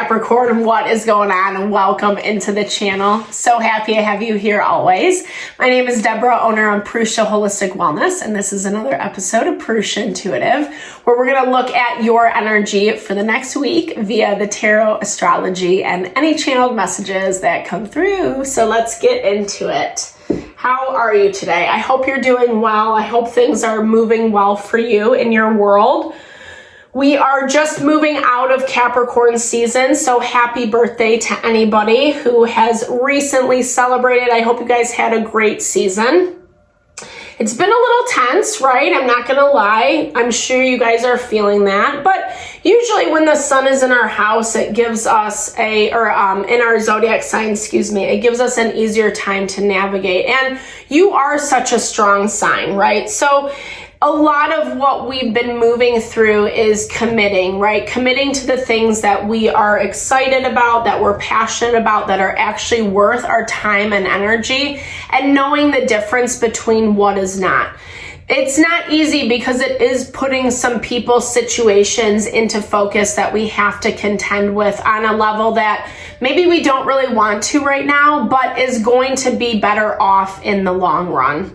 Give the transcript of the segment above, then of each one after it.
Capricorn, what is going on? And welcome into the channel. So happy to have you here always. My name is Deborah, owner of Purusha Holistic Wellness, and this is another episode of Purusha Intuitive, where we're going to look at your energy for the next week via the tarot, astrology, and any channeled messages that come through. So let's get into it. How are you today? I hope you're doing well. I hope things are moving well for you in your world. We are just moving out of Capricorn season, so happy birthday to anybody who has recently celebrated. I hope you guys had a great season. It's been a little tense, right? I'm not gonna lie. I'm sure you guys are feeling that, but usually when the sun is in our house, it gives us in our zodiac sign, it gives us an easier time to navigate. And you are such a strong sign, right? So a lot of what we've been moving through is committing, right? Committing to the things that we are excited about, that we're passionate about, that are actually worth our time and energy, and knowing the difference between what is not. It's not easy because it is putting some people's situations into focus that we have to contend with on a level that maybe we don't really want to right now, but is going to be better off in the long run.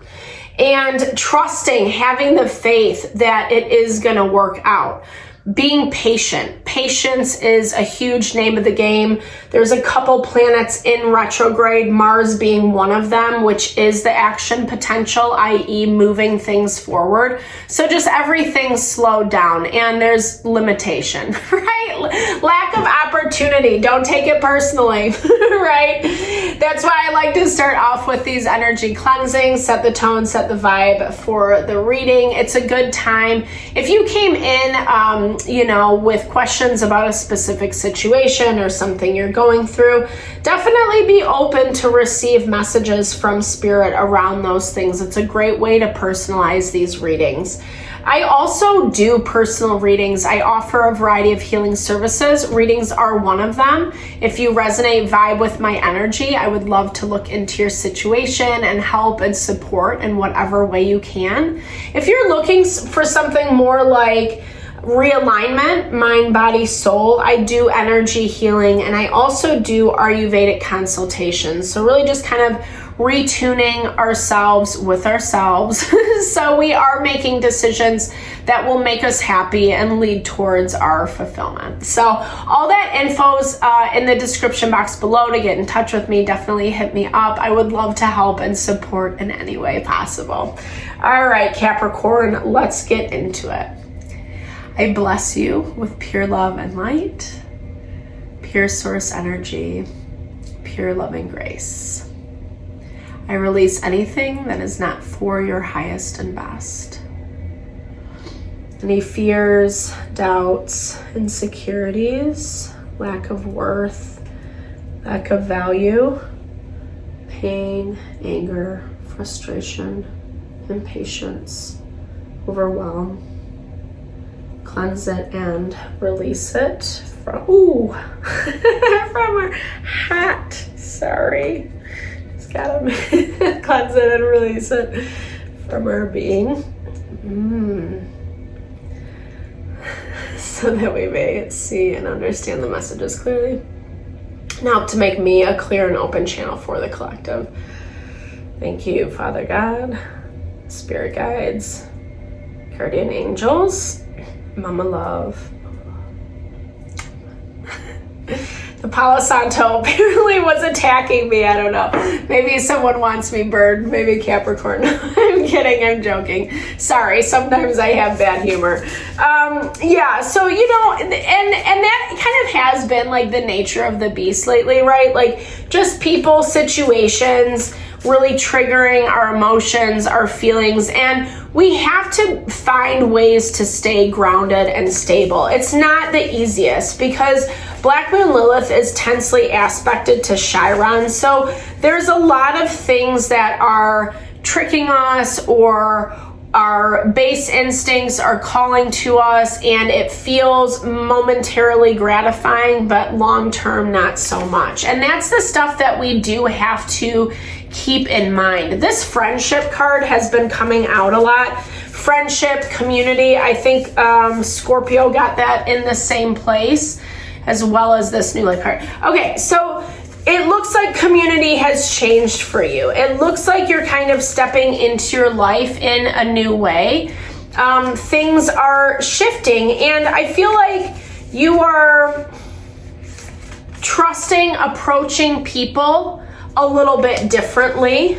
And trusting, having the faith that it is going to work out. Being patient. Patience is a huge name of the game. There's a couple planets in retrograde, Mars being one of them, which is the action potential, i.e. moving things forward. So just everything's slowed down and there's limitation, right? Lack of opportunity. Don't take it personally, right? That's why I like to start off with these energy cleansings, set the tone, set the vibe for the reading. It's a good time. If you came in, with questions about a specific situation or something you're going through, definitely be open to receive messages from spirit around those things. It's a great way to personalize these readings. I also do personal readings. I offer a variety of healing services. Readings are one of them. If you resonate, vibe with my energy, I would love to look into your situation and help and support in whatever way you can. If you're looking for something more like realignment, mind, body, soul, I do energy healing, and I also do Ayurvedic consultations. So really just kind of retuning ourselves with ourselves. So we are making decisions that will make us happy and lead towards our fulfillment. So all that info's in the description box below. To get in touch with me, definitely hit me up. I would love to help and support in any way possible. All right, Capricorn, let's get into it. I bless you with pure love and light, pure source energy, pure loving grace. I release anything that is not for your highest and best. Any fears, doubts, insecurities, lack of worth, lack of value, pain, anger, frustration, impatience, overwhelm. Cleanse it and release it from from our hat. Sorry. Just gotta cleanse it and release it from our being. So that we may see and understand the messages clearly. And help to make me a clear and open channel for the collective. Thank you, Father God, Spirit Guides, Guardian Angels, Mama Love. The Palo Santo apparently was attacking me. I don't know. Maybe someone wants me burned. Maybe Capricorn. I'm kidding. I'm joking. Sorry. Sometimes I have bad humor. So, and that kind of has been like the nature of the beast lately, right? Like just people, situations, really triggering our emotions, our feelings, and we have to find ways to stay grounded and stable. It's not the easiest because Black Moon Lilith is tensely aspected to Chiron, so there's a lot of things that are tricking us or our base instincts are calling to us, and it feels momentarily gratifying, but long-term not so much. And that's the stuff that we do have to keep in mind. This friendship card has been coming out a lot. Friendship, community, I think Scorpio got that in the same place. as well as this new life card. Okay, so it looks like community has changed for you. It looks like you're kind of stepping into your life in a new way. Things are shifting, and I feel like you are approaching people a little bit differently.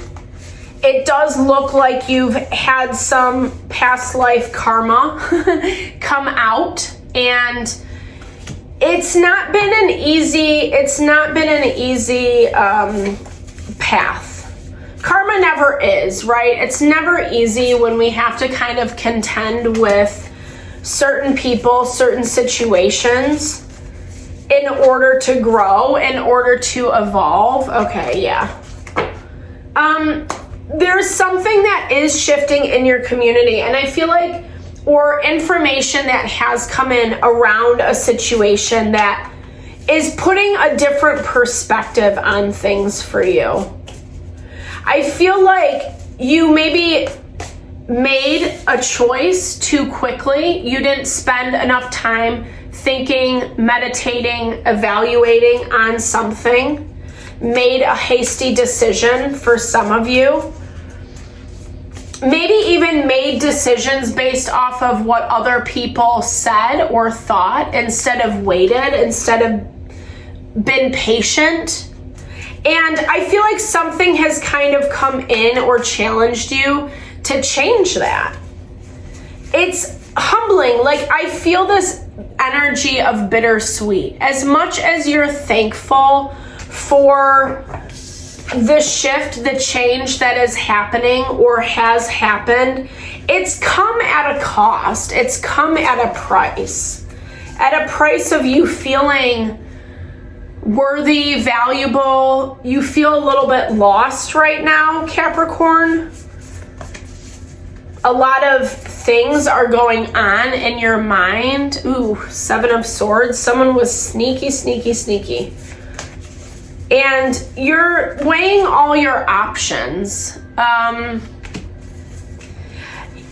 It does look like you've had some past life karma come out, and it's not been an easy path. Karma never is, right? It's never easy when we have to kind of contend with certain people, certain situations in order to grow, in order to evolve. Okay, yeah. There's something that is shifting in your community, and I feel like, or information that has come in around a situation that is putting a different perspective on things for you. I feel like you maybe made a choice too quickly. You didn't spend enough time thinking, meditating, evaluating on something. Made a hasty decision for some of you. Maybe even made decisions based off of what other people said or thought instead of waited, instead of been patient. And I feel like something has kind of come in or challenged you to change that. It's humbling. Like, I feel this energy of bittersweet. As much as you're thankful for the shift, the change that is happening or has happened, it's come at a cost. It's come at a price. At a price of you feeling worthy, valuable. You feel a little bit lost right now, Capricorn. A lot of things are going on in your mind. Ooh, 7 of Swords. Someone was sneaky, sneaky, sneaky. And you're weighing all your options.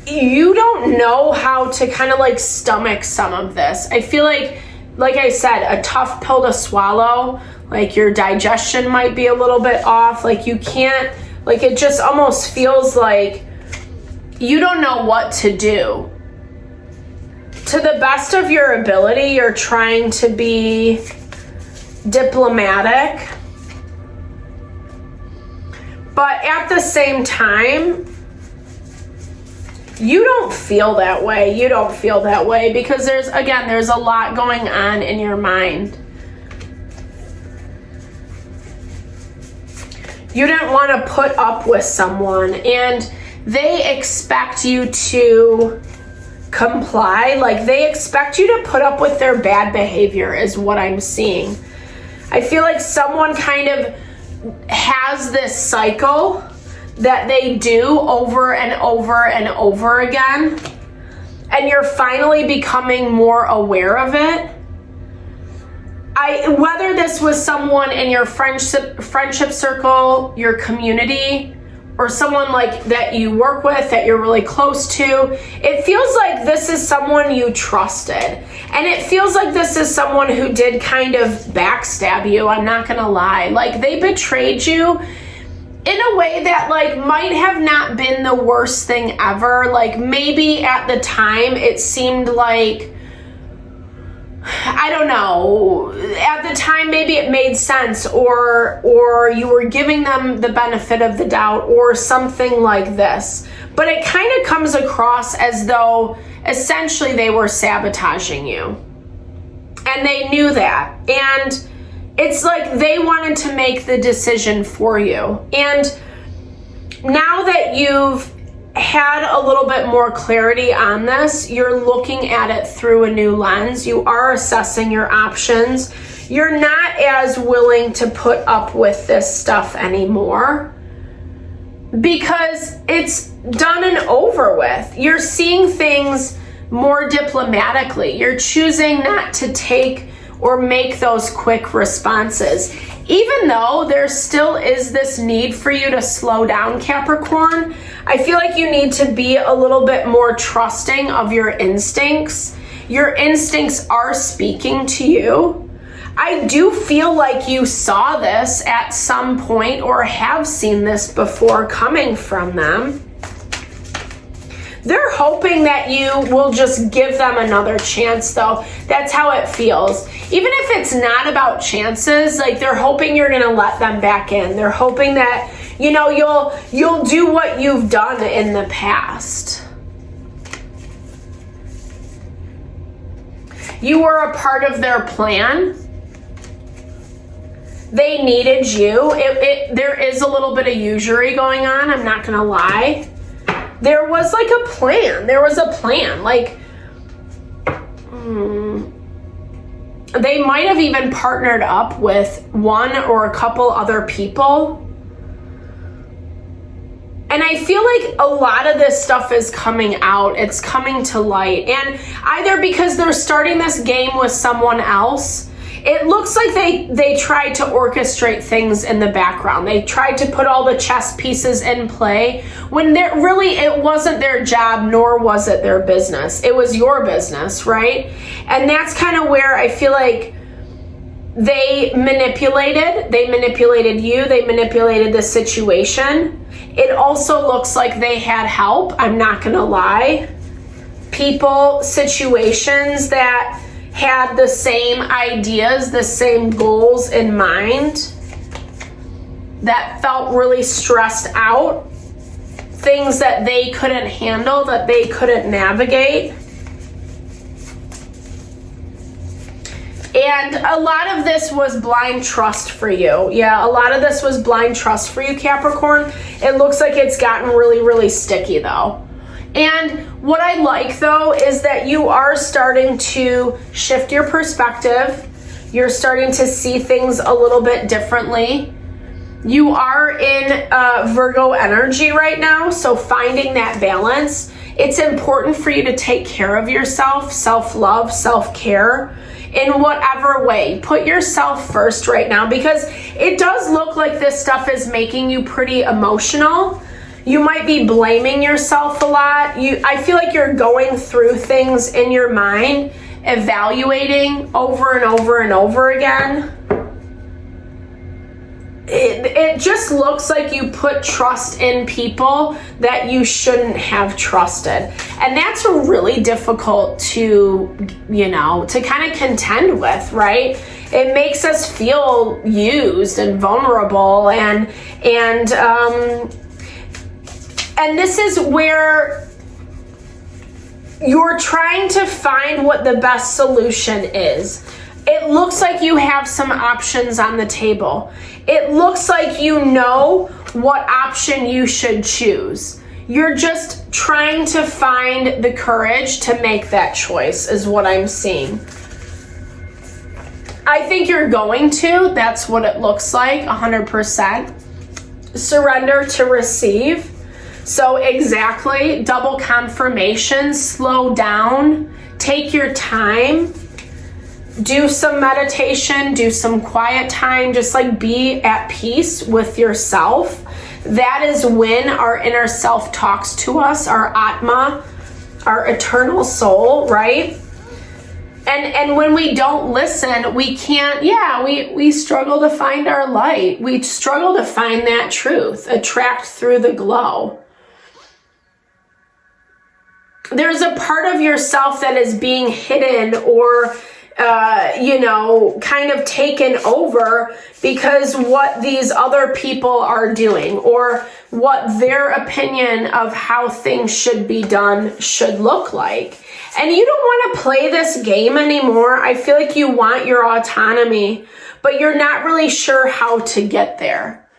You don't know how to kind of like stomach some of this. I feel like I said, a tough pill to swallow. Like, your digestion might be a little bit off. Like, you can't, like, it just almost feels like you don't know what to do. To the best of your ability, you're trying to be diplomatic. But at the same time, you don't feel that way. You don't feel that way because there's a lot going on in your mind. You didn't want to put up with someone and they expect you to comply. Like, they expect you to put up with their bad behavior is what I'm seeing. I feel like someone kind of has this cycle that they do over and over and over again, and you're finally becoming more aware of it. Whether this was someone in your friendship circle, your community, or someone like that you work with that you're really close to, it feels like this is someone you trusted. And it feels like this is someone who did kind of backstab you, I'm not gonna lie. Like, they betrayed you in a way that like might have not been the worst thing ever. Like, maybe at the time it seemed like, I don't know, at the time maybe it made sense, or you were giving them the benefit of the doubt or something like this. But it kind of comes across as though essentially they were sabotaging you. And they knew that. And it's like they wanted to make the decision for you. And now that you've had a little bit more clarity on this, you're looking at it through a new lens. You are assessing your options. You're not as willing to put up with this stuff anymore because it's done and over with. You're seeing things more diplomatically. You're choosing not to take or make those quick responses. Even though there still is this need for you to slow down, Capricorn, I feel like you need to be a little bit more trusting of your instincts. Your instincts are speaking to you, I do feel like you saw this at some point or have seen this before coming from them. They're hoping that you will just give them another chance, though. That's how it feels. Even if it's not about chances, like they're hoping you're gonna let them back in. They're hoping that, you know, you'll do what you've done in the past. You were a part of their plan. They needed you. There is a little bit of usury going on, I'm not gonna lie. There was like a plan. There was a plan. Like, they might have even partnered up with one or a couple other people. And I feel like a lot of this stuff is coming out. It's coming to light. And either because they're starting this game with someone else, it looks like they tried to orchestrate things in the background. They tried to put all the chess pieces in play when it wasn't their job, nor was it their business. It was your business, right? And that's kind of where I feel like they manipulated you, they manipulated the situation. It also looks like they had help, I'm not gonna lie. People, situations that had the same ideas, the same goals in mind, that felt really stressed out, things that they couldn't handle, that they couldn't navigate. And a lot of this was blind trust for you. Yeah, a lot of this was blind trust for you, Capricorn. It looks like it's gotten really, really sticky though. And what I like though is that you are starting to shift your perspective. You're starting to see things a little bit differently. You are in Virgo energy right now, so finding that balance. It's important for you to take care of yourself, self-love, self-care, in whatever way. Put yourself first right now, because it does look like this stuff is making you pretty emotional. You might be blaming yourself a lot. I feel like you're going through things in your mind, evaluating over and over and over again. It just looks like you put trust in people that you shouldn't have trusted. And that's really difficult to kind of contend with, right? It makes us feel used and vulnerable, and this is where you're trying to find what the best solution is. It looks like you have some options on the table. It looks like you know what option you should choose. You're just trying to find the courage to make that choice, is what I'm seeing. I think you're going to. That's what it looks like, 100%. Surrender to receive. So exactly, double confirmation, slow down, take your time, do some meditation, do some quiet time, just like be at peace with yourself. That is when our inner self talks to us, our Atma, our eternal soul, right? And when we don't listen, we can't, we struggle to find our light. We struggle to find that truth, attract through the glow. There's a part of yourself that is being hidden or, kind of taken over because what these other people are doing or what their opinion of how things should be done should look like. And you don't want to play this game anymore. I feel like you want your autonomy, but you're not really sure how to get there.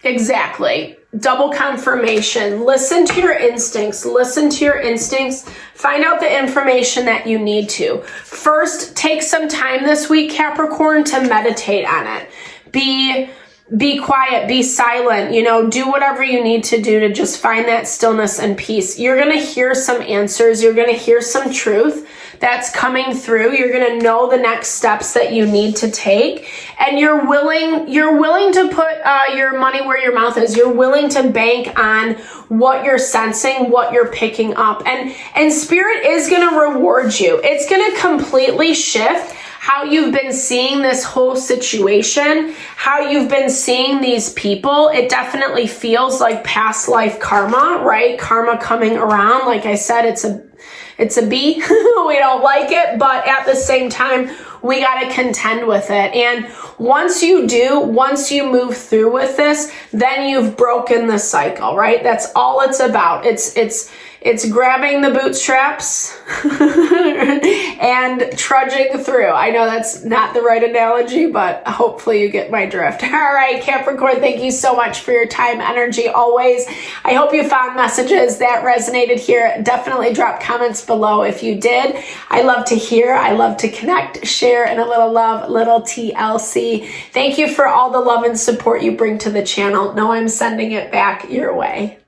Exactly. Double confirmation. Listen to your instincts. Listen to your instincts. Find out the information that you need to. First, take some time this week, Capricorn, to meditate on it. Be quiet, be silent, do whatever you need to do to just find that stillness and peace. You're going to hear some answers. You're going to hear some truth that's coming through. You're going to know the next steps that you need to take. And you're willing to put your money where your mouth is. You're willing to bank on what you're sensing, what you're picking up. And Spirit is going to reward you. It's going to completely shift how you've been seeing this whole situation, how you've been seeing these people. It definitely feels like past life karma, right? Karma coming around. Like I said, it's a B. We don't like it, but at the same time, we got to contend with it. And once you move through with this, then you've broken the cycle, right? That's all it's about. It's grabbing the bootstraps and trudging through. I know that's not the right analogy, but hopefully you get my drift. All right, Capricorn, thank you so much for your time, energy, always. I hope you found messages that resonated here. Definitely drop comments below if you did. I love to hear. I love to connect, share, and a little love, little TLC. Thank you for all the love and support you bring to the channel. Know I'm sending it back your way.